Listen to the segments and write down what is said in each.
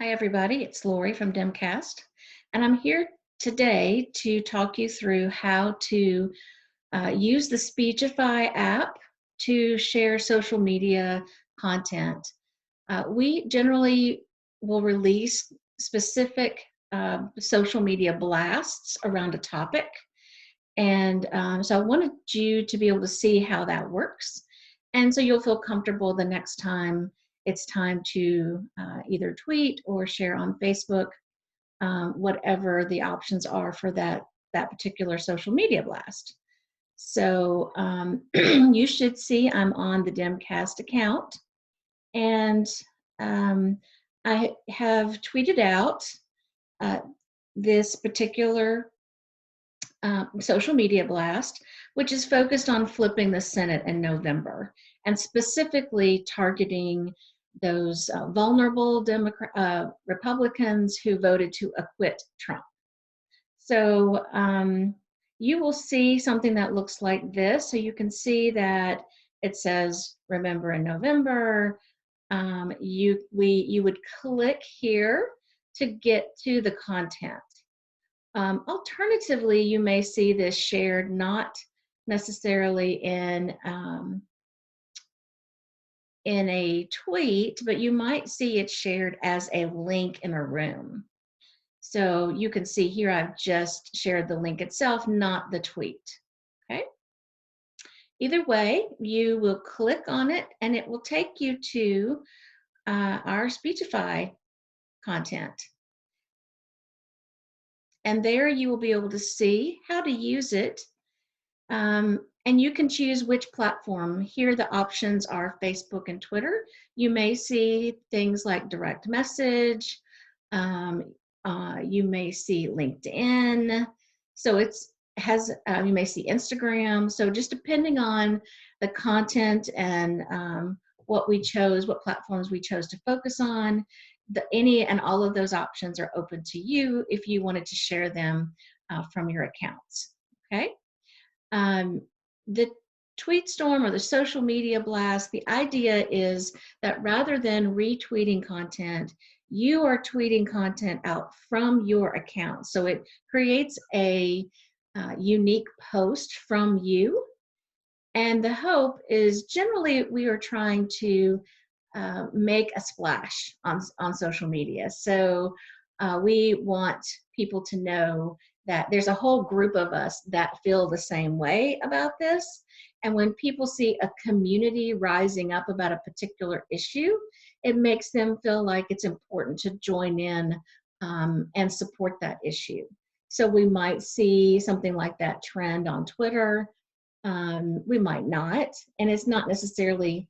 Hi, everybody. It's Lori from Demcast, and I'm here today to talk you through how to use the Speechify app to share social media content. We generally will release specific social media blasts around a topic, and so I wanted you to be able to see how that works. And so you'll feel comfortable the next time it's time to either tweet or share on Facebook, whatever the options are for that particular social media blast. So you should see I'm on the Demcast account, and um, I have tweeted out uh, this particular social media blast, which is focused on flipping the Senate in November and specifically targeting those vulnerable Republicans who voted to acquit Trump. So you will see something that looks like this. So you can see that it says "Remember in November." You would click here to get to the content. Alternatively, you may see this shared not necessarily in a tweet, but you might see it shared as a link in a room. So you can see here I've just shared the link itself, not the tweet. Okay. Either way, you will click on it and it will take you to our Speechify content. And there you will be able to see how to use it. And you can choose which platform. Here the options are Facebook and Twitter. You may see things like direct message. You may see LinkedIn. So you may see Instagram. So just depending on the content and what platforms we chose to focus on, any and all of those options are open to you if you wanted to share them from your accounts. Okay. The tweet storm or the social media blast, the idea is that rather than retweeting content, you are tweeting content out from your account. So it creates a unique post from you. And the hope is generally we are trying to make a splash on social media. So we want people to know that there's a whole group of us that feel the same way about this. And when people see a community rising up about a particular issue, it makes them feel like it's important to join in and support that issue. So we might see something like that trend on Twitter. We might not. And it's not necessarily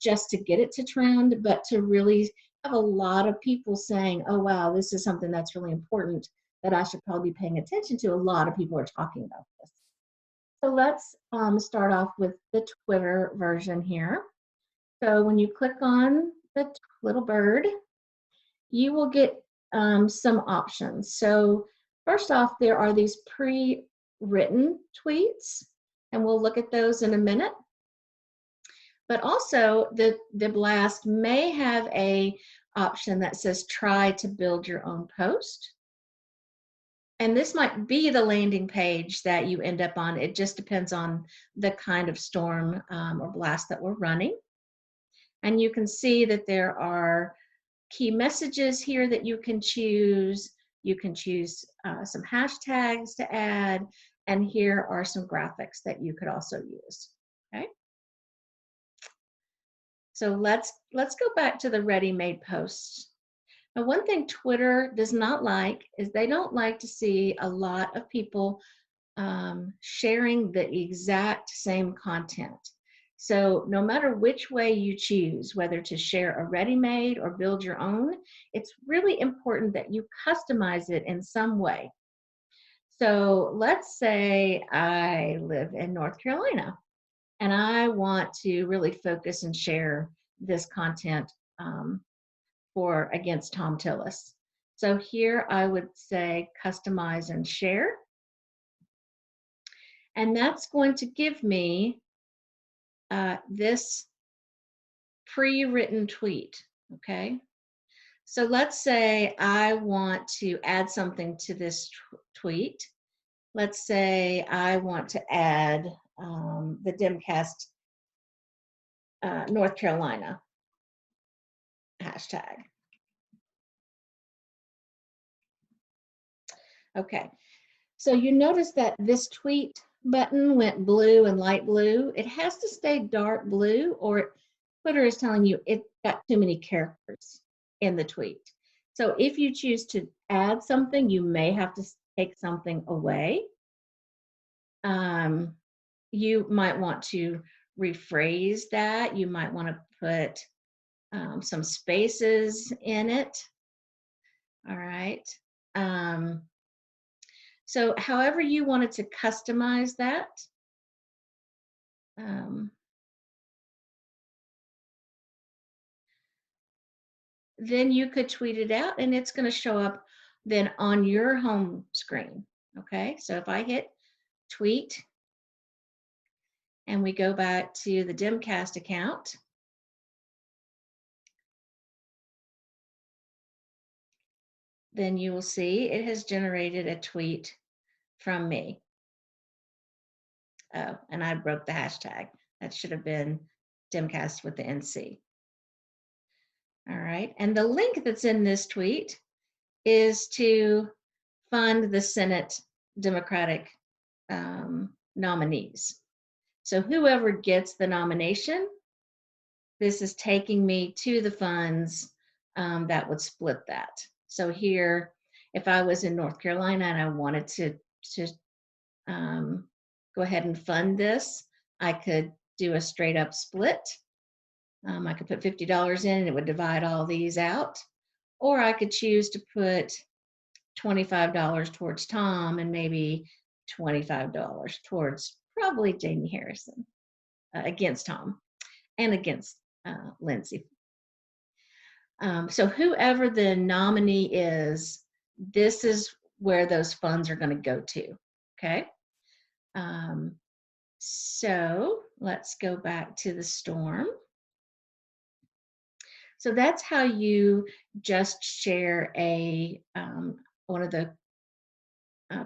just to get it to trend, but to really have a lot of people saying, oh, wow, this is something that's really important that I should probably be paying attention to. A lot of people are talking about this. So let's start off with the Twitter version here. So when you click on the little bird, you will get some options. So first off, there are these pre-written tweets, and we'll look at those in a minute. But also the blast may have a option that says try to build your own post. And this might be the landing page that you end up on. It just depends on the kind of storm or blast that we're running. And you can see that there are key messages here that you can choose. You can choose some hashtags to add. And here are some graphics that you could also use. Okay. So let's go back to the ready-made posts. Now, one thing Twitter does not like is they don't like to see a lot of people sharing the exact same content. So no matter which way you choose, whether to share a ready-made or build your own, it's really important that you customize it in some way. So let's say I live in North Carolina and I want to really focus and share this content for against Tom Tillis. So here I would say customize and share. And that's going to give me this pre-written tweet, okay? So let's say I want to add something to this tweet. Let's say I want to add the Dimcast North Carolina hashtag. Okay, so you notice that this tweet button went blue and light blue. It has to stay dark blue, or Twitter is telling you it got too many characters in the tweet. So if you choose to add something, you may have to take something away. You might want to rephrase that. You might want to put some spaces in it. All right. So however you wanted to customize that, then you could tweet it out and it's going to show up then on your home screen. Okay, so if I hit tweet and we go back to the Dimcast account, then you will see it has generated a tweet from me. Oh, and I broke the hashtag. That should have been Dimcast with the NC. All right, and the link that's in this tweet is to fund the Senate Democratic nominees. So whoever gets the nomination, this is taking me to the funds that would split that. So here, if I was in North Carolina and I wanted to go ahead and fund this, I could do a straight up split. I could put $50 in and it would divide all these out. Or I could choose to put $25 towards Tom and maybe $25 towards probably Jamie Harrison against Tom and against Lindsay. So whoever the nominee is, this is where those funds are going to go to. Okay. So let's go back to the storm. So that's how you just share a one of the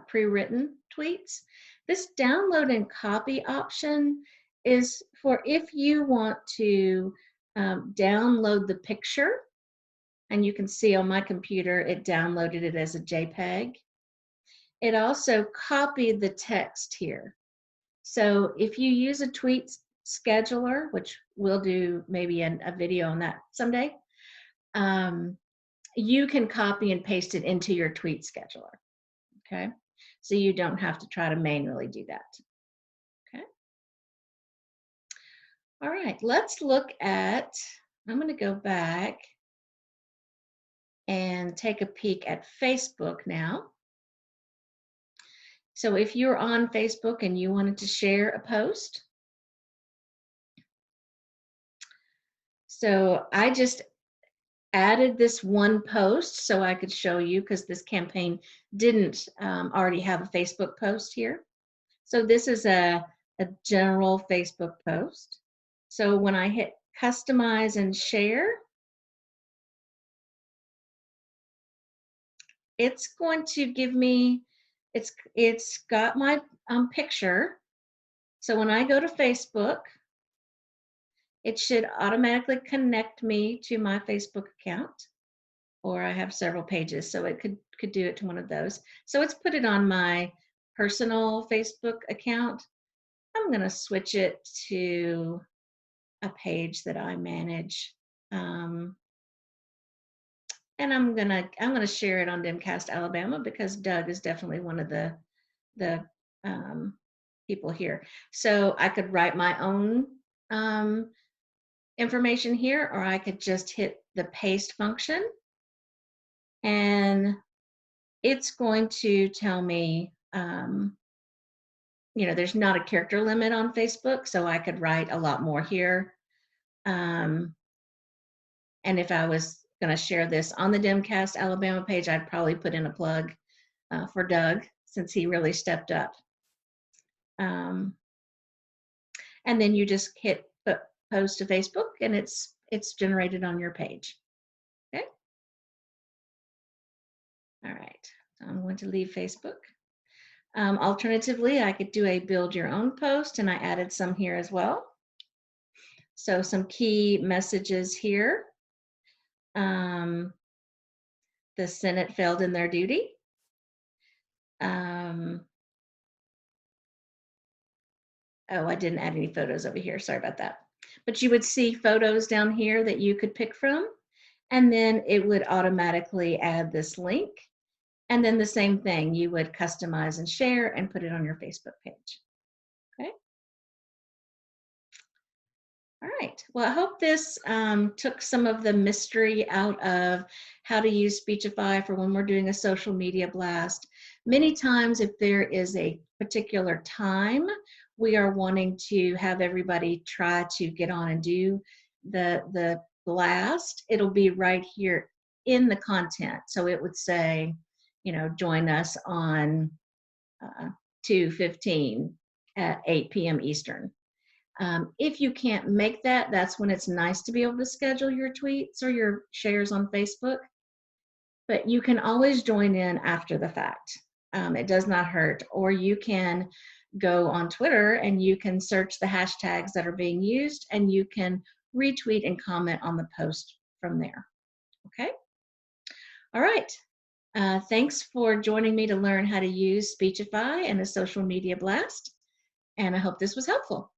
pre-written tweets. This download and copy option is for if you want to download the picture, and you can see on my computer it downloaded it as a JPEG. It also copied the text here. So if you use a tweet scheduler, which we'll do maybe a video on that someday, you can copy and paste it into your tweet scheduler. Okay, so you don't have to try to manually do that. Okay. All right, let's look at, I'm going to go back and take a peek at Facebook now. So if you're on Facebook and you wanted to share a post, so I just added this one post so I could show you because this campaign didn't already have a Facebook post here. So this is a general Facebook post. So when I hit customize and share, it's going to give me, it's got my picture. So when I go to Facebook, it should automatically connect me to my Facebook account, or I have several pages, so it could do it to one of those. So it's put it on my personal Facebook account. I'm going to switch it to a page that I manage, and I'm gonna share it on Dimcast Alabama because Doug is definitely one of the people here. So I could write my own information here, or I could just hit the paste function and it's going to tell me, you know, there's not a character limit on Facebook, so I could write a lot more here. And if I was going to share this on the Dimcast Alabama page, I'd probably put in a plug for Doug since he really stepped up. And then you just hit post to Facebook and it's generated on your page. Okay. All right, so I'm going to leave Facebook. Alternatively, I could do a build your own post, and I added some here as well. So some key messages here. Um, the Senate failed in their duty. Oh, I didn't add any photos over here. Sorry about that. But you would see photos down here that you could pick from, and then it would automatically add this link. And then the same thing, you would customize and share and put it on your Facebook page. Okay. All right. Well, I hope this took some of the mystery out of how to use Speechify for when we're doing a social media blast. Many times, if there is a particular time we are wanting to have everybody try to get on and do the blast, it'll be right here in the content. So it would say, join us on 2:15 at 8 p.m. Eastern. If you can't make that, that's when it's nice to be able to schedule your tweets or your shares on Facebook. But you can always join in after the fact. It does not hurt. Or you can go on Twitter and you can search the hashtags that are being used and you can retweet and comment on the post from there. Okay? All right. Thanks for joining me to learn how to use Speechify and a social media blast. And I hope this was helpful.